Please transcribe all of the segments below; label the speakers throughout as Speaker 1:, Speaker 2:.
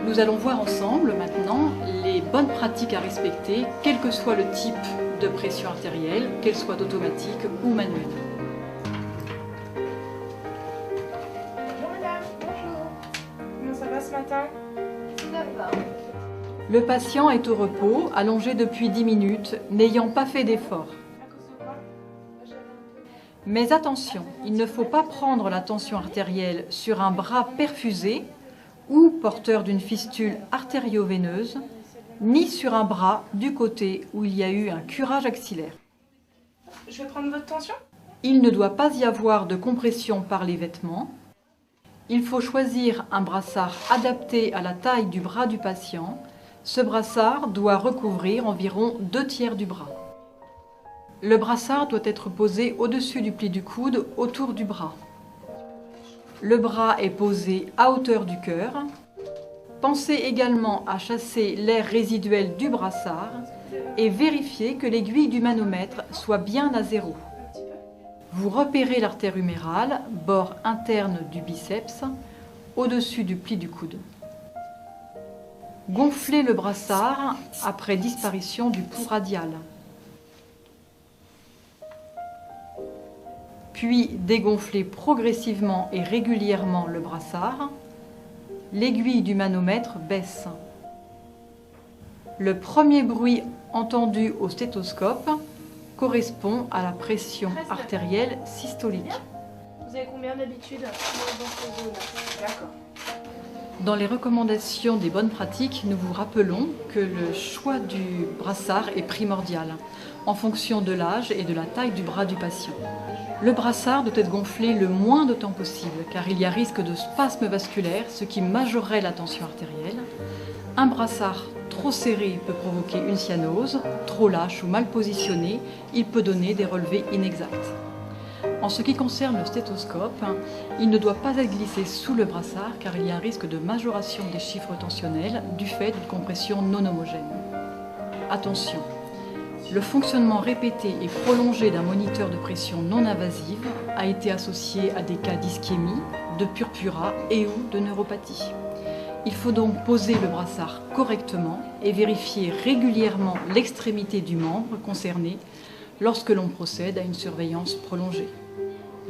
Speaker 1: Nous allons voir ensemble maintenant les bonnes pratiques à respecter, quel que soit le type de pression artérielle, qu'elle soit automatique ou manuelle.
Speaker 2: Bonjour madame. Bonjour. Comment ça va ce matin?
Speaker 3: Ça va.
Speaker 1: Le patient est au repos, allongé depuis 10 minutes, n'ayant pas fait d'effort.
Speaker 2: À cause de quoi?
Speaker 1: Mais attention, il ne faut pas prendre la tension artérielle sur un bras perfusé ou porteur d'une fistule artério-veineuse, ni sur un bras du côté où il y a eu un curage axillaire.
Speaker 2: Je vais prendre votre tension?
Speaker 1: Il ne doit pas y avoir de compression par les vêtements. Il faut choisir un brassard adapté à la taille du bras du patient. Ce brassard doit recouvrir environ 2/3 du bras. Le brassard doit être posé au-dessus du pli du coude, autour du bras. Le bras est posé à hauteur du cœur. Pensez également à chasser l'air résiduel du brassard et vérifiez que l'aiguille du manomètre soit bien à 0. Vous repérez l'artère humérale, bord interne du biceps, au-dessus du pli du coude. Gonflez le brassard après disparition du pouls radial. Puis dégonflez progressivement et régulièrement le brassard L'aiguille du manomètre baisse. Le premier bruit entendu au stéthoscope correspond à la pression artérielle systolique.
Speaker 2: Vous avez combien d'habitude dans ces zones? D'accord.
Speaker 1: Dans les recommandations des bonnes pratiques, nous vous rappelons que le choix du brassard est primordial en fonction de l'âge et de la taille du bras du patient. Le brassard doit être gonflé le moins de temps possible car il y a risque de spasme vasculaire, ce qui majorerait la tension artérielle. Un brassard trop serré peut provoquer une cyanose, trop lâche ou mal positionné, il peut donner des relevés inexacts. En ce qui concerne le stéthoscope, il ne doit pas être glissé sous le brassard car il y a un risque de majoration des chiffres tensionnels du fait d'une compression non homogène. Attention, le fonctionnement répété et prolongé d'un moniteur de pression non invasive a été associé à des cas d'ischémie, de purpura et ou de neuropathie. Il faut donc poser le brassard correctement et vérifier régulièrement l'extrémité du membre concerné lorsque l'on procède à une surveillance prolongée.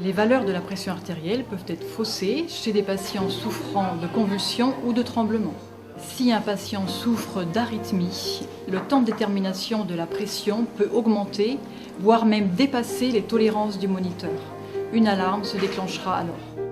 Speaker 1: Les valeurs de la pression artérielle peuvent être faussées chez des patients souffrant de convulsions ou de tremblements. Si un patient souffre d'arythmie, le temps de détermination de la pression peut augmenter, voire même dépasser les tolérances du moniteur. Une alarme se déclenchera alors.